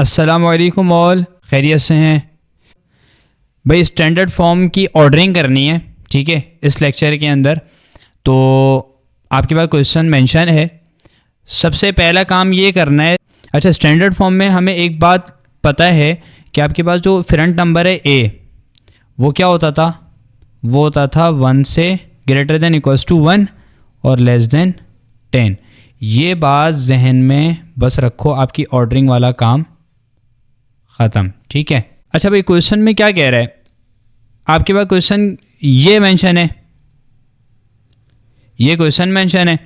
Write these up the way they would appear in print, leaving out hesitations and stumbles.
अस्सलाम वालेकुम ऑल, खैरियत से हैं भाई। स्टैंडर्ड फॉर्म की ऑर्डरिंग करनी है, ठीक है, इस लेक्चर के अंदर। तो आपके पास क्वेश्चन मेंशन है। सबसे पहला काम ये करना है। अच्छा, स्टैंडर्ड फॉर्म में हमें एक बात पता है कि आपके पास जो फ्रंट नंबर है ए, वो क्या होता था? वो होता था 1 से ग्रेटर देन इक्वल्स टू 1 और लेस देन 10। ये बात जहन में बस रखो, आपकी ऑर्डरिंग वाला काम ख़त्म, ठीक है। अच्छा भाई, क्वेश्चन में क्या कह रहा है? आपके पास क्वेश्चन ये मेंशन है, ये क्वेश्चन मेंशन है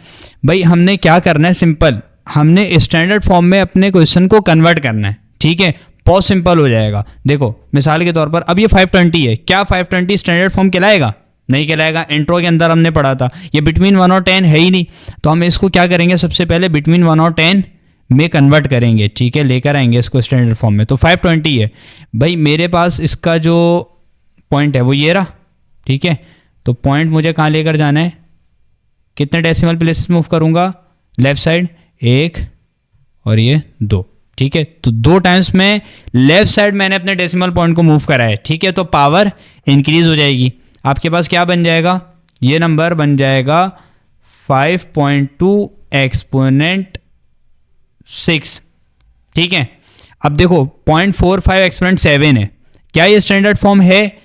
भाई। हमने क्या करना है? सिंपल, हमने स्टैंडर्ड फॉर्म में अपने क्वेश्चन को कन्वर्ट करना है, ठीक है। बहुत सिंपल हो जाएगा। देखो मिसाल के तौर पर अब ये 520 है, क्या 520 स्टैंडर्ड फॉर्म कहलाएगा? नहीं कहलाएगा। इंट्रो के अंदर हमने पढ़ा था ये बिटवीन 1 और 10 है ही नहीं। तो हम इसको क्या करेंगे? सबसे पहले बिटवीन 1 और 10 में कन्वर्ट करेंगे, ठीक है, लेकर आएंगे इसको स्टैंडर्ड फॉर्म में। तो 520 है भाई, मेरे पास इसका जो पॉइंट है वो ये रहा, ठीक है। तो पॉइंट मुझे कहाँ लेकर जाना है? कितने डेसिमल प्लेसेस मूव करूँगा? लेफ्ट साइड 1 और ये 2, ठीक है। तो 2 टाइम्स में लेफ्ट साइड मैंने अपने डेसिमल पॉइंट को मूव करा है, ठीक है। तो पावर इंक्रीज हो जाएगी। आपके पास क्या बन जाएगा? ये नंबर बन जाएगा 5.2 एक्सपोनेंट 6, ठीक है। अब देखो 0.45 एक्सपोनेंट 7 है। क्या ये स्टैंडर्ड फॉर्म है?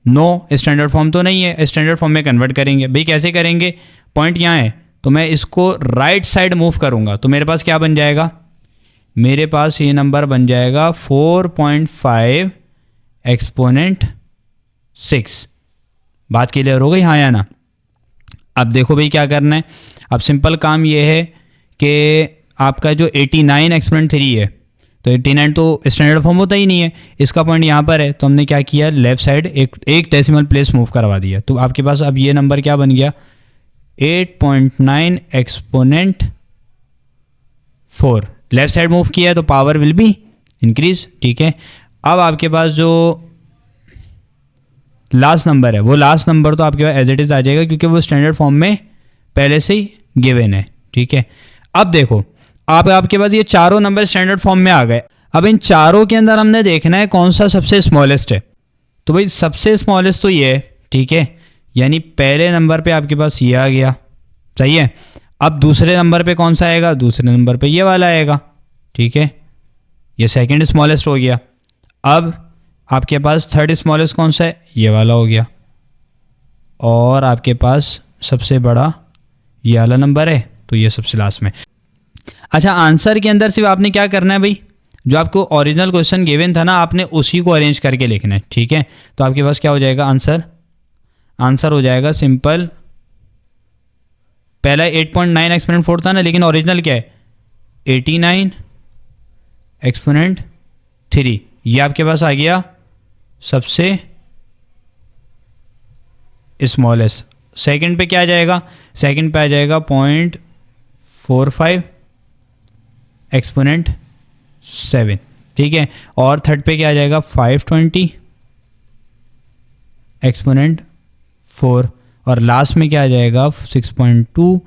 नो, स्टैंडर्ड फॉर्म तो नहीं है। स्टैंडर्ड फॉर्म में कन्वर्ट करेंगे भाई। कैसे करेंगे? पॉइंट यहाँ है तो मैं इसको राइट साइड मूव करूँगा, तो मेरे पास क्या बन जाएगा? मेरे पास ये नंबर बन जाएगा 4.5 एक्सपोनेंट 6। बात क्लियर हो गई, हाँ या ना? अब देखो भाई क्या करना है। अब सिंपल काम ये है कि आपका जो 89 एक्सपोनेंट 3 है, तो 89 तो स्टैंडर्ड फॉर्म होता ही नहीं है। इसका पॉइंट यहाँ पर है, तो हमने क्या किया? लेफ्ट साइड एक डेसिमल प्लेस मूव करवा दिया। तो आपके पास अब ये नंबर क्या बन गया? 8.9 एक्सपोनेंट 4। लेफ्ट साइड मूव किया है तो पावर विल बी इंक्रीज, ठीक है। अब आपके पास जो लास्ट नंबर है, वो लास्ट नंबर तो आपके पास एज इट इज आ जाएगा, क्योंकि वो स्टैंडर्ड फॉर्म में पहले से ही गिवन है, ठीक है। अब देखो आपके पास ये चारों नंबर स्टैंडर्ड फॉर्म में आ गए। अब इन चारों के अंदर हमने देखना है कौन सा सबसे स्मॉलेस्ट है। तो भाई सबसे स्मॉलेस्ट तो ये है, ठीक है। यानी पहले नंबर पे आपके पास ये आ गया, सही है। अब दूसरे नंबर पे कौन सा आएगा? दूसरे नंबर पे ये वाला आएगा, ठीक है। ये सेकंड स्मॉलेस्ट हो गया। अब आपके पास थर्ड स्मॉलेस्ट कौन सा है? ये वाला हो गया। और आपके पास सबसे बड़ा ये वाला नंबर है, तो ये सबसे लास्ट में। अच्छा, आंसर के अंदर सिर्फ आपने क्या करना है भाई? जो आपको ओरिजिनल क्वेश्चन गिवन था ना, आपने उसी को अरेंज करके लिखना है, ठीक है। तो आपके पास क्या हो जाएगा? आंसर हो जाएगा सिंपल। पहला 8.9 एक्सपोनेंट 4 था ना, लेकिन ओरिजिनल क्या है? 89 एक्सपोनेंट 3। ये आपके पास आ गया सबसे स्मॉलेस्ट। सेकंड पे क्या आ जाएगा? सेकंड पे आ जाएगा 0.45 एक्सपोनेंट 7, ठीक है। और थर्ड पे क्या आ जाएगा? 520 एक्सपोनेंट 4। और लास्ट में क्या आ जाएगा? 6.2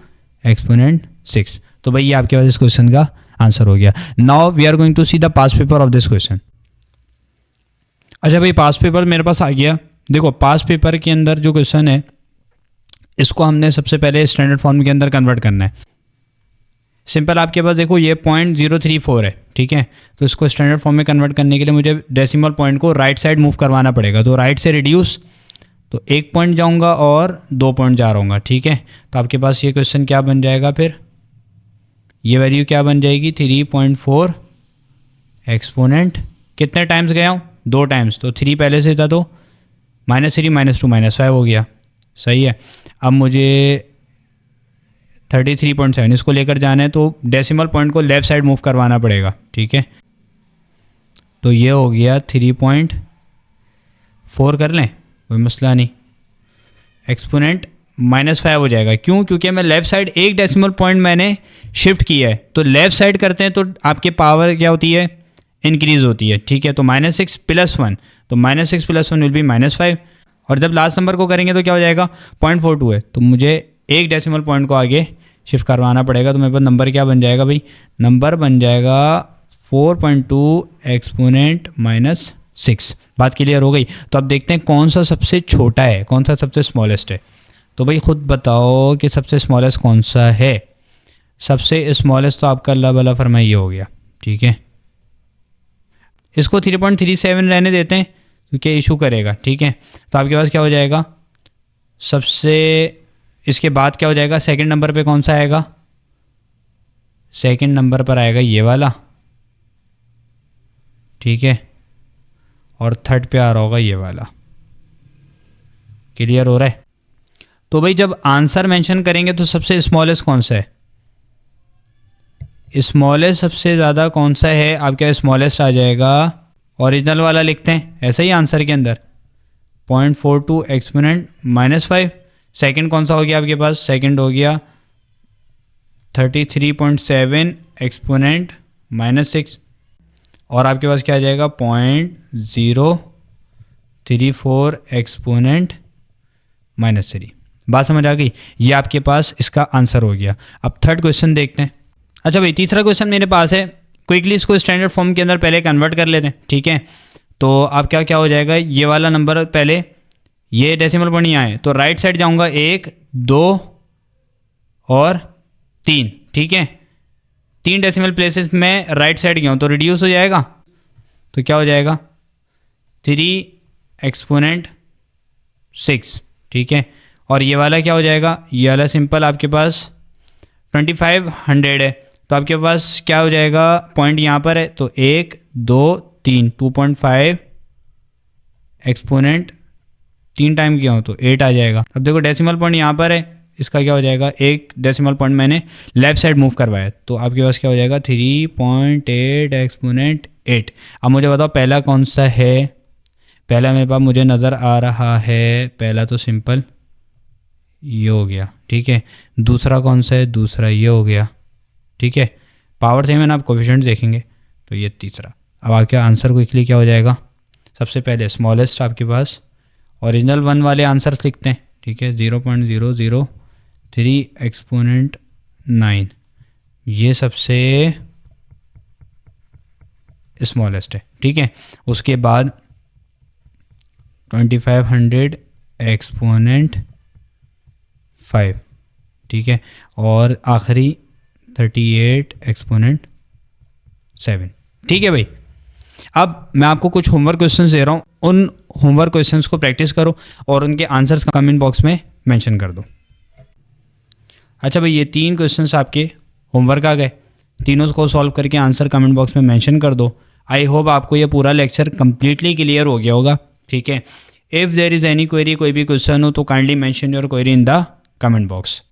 एक्सपोनेंट 6। तो भाई ये आपके पास इस क्वेश्चन का आंसर हो गया। Now we are going to see the past paper of this question. अच्छा भाई, पास्ट पेपर मेरे पास आ गया। देखो पास्ट पेपर के अंदर जो क्वेश्चन है, इसको हमने सबसे पहले स्टैंडर्ड फॉर्म के अंदर कन्वर्ट करना है। सिंपल, आपके पास देखो ये 0.034 है, ठीक है। तो इसको स्टैंडर्ड फॉर्म में कन्वर्ट करने के लिए मुझे डेसिमल पॉइंट को राइट साइड मूव करवाना पड़ेगा। तो राइट से रिड्यूस, तो 1 पॉइंट जाऊंगा और 2 पॉइंट जा रहा हूँ, ठीक है। तो आपके पास ये क्वेश्चन क्या बन जाएगा? फिर ये वैल्यू क्या बन जाएगी? 3.4 एक्सपोनेंट कितने टाइम्स गया हूँ? 2 टाइम्स। तो 3 पहले से था, तो -3 -2 -5 हो गया, सही है। अब मुझे 33.7 इसको लेकर जाना है, तो डेसिमल पॉइंट को लेफ़्ट साइड मूव करवाना पड़ेगा, ठीक है। तो ये हो गया 3.4 कर लें, कोई मसला नहीं। एक्सपोनेंट -5 हो जाएगा। क्यों? क्योंकि मैं लेफ़्ट साइड एक डेसिमल पॉइंट मैंने शिफ्ट किया है। तो लेफ़्ट साइड करते हैं तो आपके पावर क्या होती है? इंक्रीज होती है, ठीक है। तो -6 + 1, तो -6 + 1 विल बी -5। और जब लास्ट नंबर को करेंगे तो क्या हो जाएगा? 0.42 है, तो मुझे एक डेसिमल पॉइंट को आगे शिफ्ट करवाना पड़ेगा। तो मेरे पास नंबर क्या बन जाएगा भाई? नंबर बन जाएगा 4.2 एक्सपोनेंट माइनस 6। बात क्लियर हो गई। तो अब देखते हैं कौन सा सबसे छोटा है, कौन सा सबसे स्मॉलेस्ट है। तो भाई खुद बताओ कि सबसे स्मॉलेस्ट कौन सा है। सबसे स्मॉलेस्ट तो आपका अल्लाह भला फरमाइए हो गया, ठीक है। इसको 3.37 रहने देते हैं क्योंकि इशू करेगा, ठीक है। तो आपके पास क्या हो जाएगा, सबसे इसके बाद क्या हो जाएगा, सेकंड नंबर पे कौन सा आएगा, सेकंड नंबर पर आएगा ये वाला, ठीक है। और थर्ड पे आ रहा होगा ये वाला। क्लियर हो रहा है। तो भाई जब आंसर मेंशन करेंगे तो सबसे स्मॉलेस्ट कौन सा है, स्मॉलेस्ट सबसे ज़्यादा कौन सा है, आपके स्मॉलेस्ट आ जाएगा ओरिजिनल वाला, लिखते हैं ऐसा ही आंसर के अंदर 0.42 एक्सपोनेंट माइनस 5। सेकेंड कौन सा हो गया आपके पास, सेकेंड हो गया 33.7 एक्सपोनेंट माइनस 6। और आपके पास क्या आ जाएगा 0.034 एक्सपोनेंट माइनस 3। बात समझ आ गई। ये आपके पास इसका आंसर हो गया। अब थर्ड क्वेश्चन देखते हैं। अच्छा भाई तीसरा क्वेश्चन मेरे पास है, क्विकली इसको स्टैंडर्ड फॉर्म के अंदर पहले कन्वर्ट कर लेते हैं, ठीक है। तो आप क्या हो जाएगा, ये वाला नंबर पहले ये डेसिमल पॉइंट यहाँ है तो राइट साइड जाऊँगा 1 2 और 3, ठीक है। 3 डेसिमल प्लेसेस में राइट साइड गया हूँ तो रिड्यूस हो जाएगा, तो क्या हो जाएगा 3 एक्सपोनेंट 6, ठीक है। और ये वाला क्या हो जाएगा, ये वाला सिंपल आपके पास 2500 है तो आपके पास क्या हो जाएगा, पॉइंट यहाँ पर है तो 1 2 3 2.5 एक्सपोनेंट 3 टाइम किया हूँ तो 8 आ जाएगा। अब देखो डेसिमल पॉइंट यहाँ पर है, इसका क्या हो जाएगा, एक डेसिमल पॉइंट मैंने लेफ्ट साइड मूव करवाया तो आपके पास क्या हो जाएगा 3.8 एक्सपोनेंट 8। अब मुझे बताओ पहला कौन सा है, पहला मेरे पास मुझे नज़र आ रहा है, पहला तो सिंपल ये हो गया, ठीक है। दूसरा कौन सा है, दूसरा ये हो गया, ठीक है। पावर से मैंने आप कोफिशिएंट देखेंगे तो ये तीसरा। अब आपके आंसर क्विकली क्या हो जाएगा, सबसे पहले स्मॉलेस्ट आपके पास ओरिजिनल 1 वाले आंसर्स लिखते हैं, ठीक है। 0.003 एक्सपोनेंट 9 ये सबसे स्मॉलेस्ट है, ठीक है। उसके बाद 2500 एक्सपोनेंट 5, ठीक है। और आखिरी 38 एक्सपोनेंट 7, ठीक है भाई। अब मैं आपको कुछ होमवर्क क्वेश्चंस दे रहा हूँ, उन होमवर्क क्वेश्चंस को प्रैक्टिस करो और उनके आंसर्स कमेंट बॉक्स में मेंशन कर दो। अच्छा भाई ये 3 क्वेश्चंस आपके होमवर्क आ गए, तीनों को सॉल्व करके आंसर कमेंट बॉक्स में मेंशन कर दो। आई होप आपको ये पूरा लेक्चर कम्प्लीटली क्लियर हो गया होगा, ठीक है। If there is any query, कोई भी क्वेश्चन हो तो kindly mention your query in the comment box.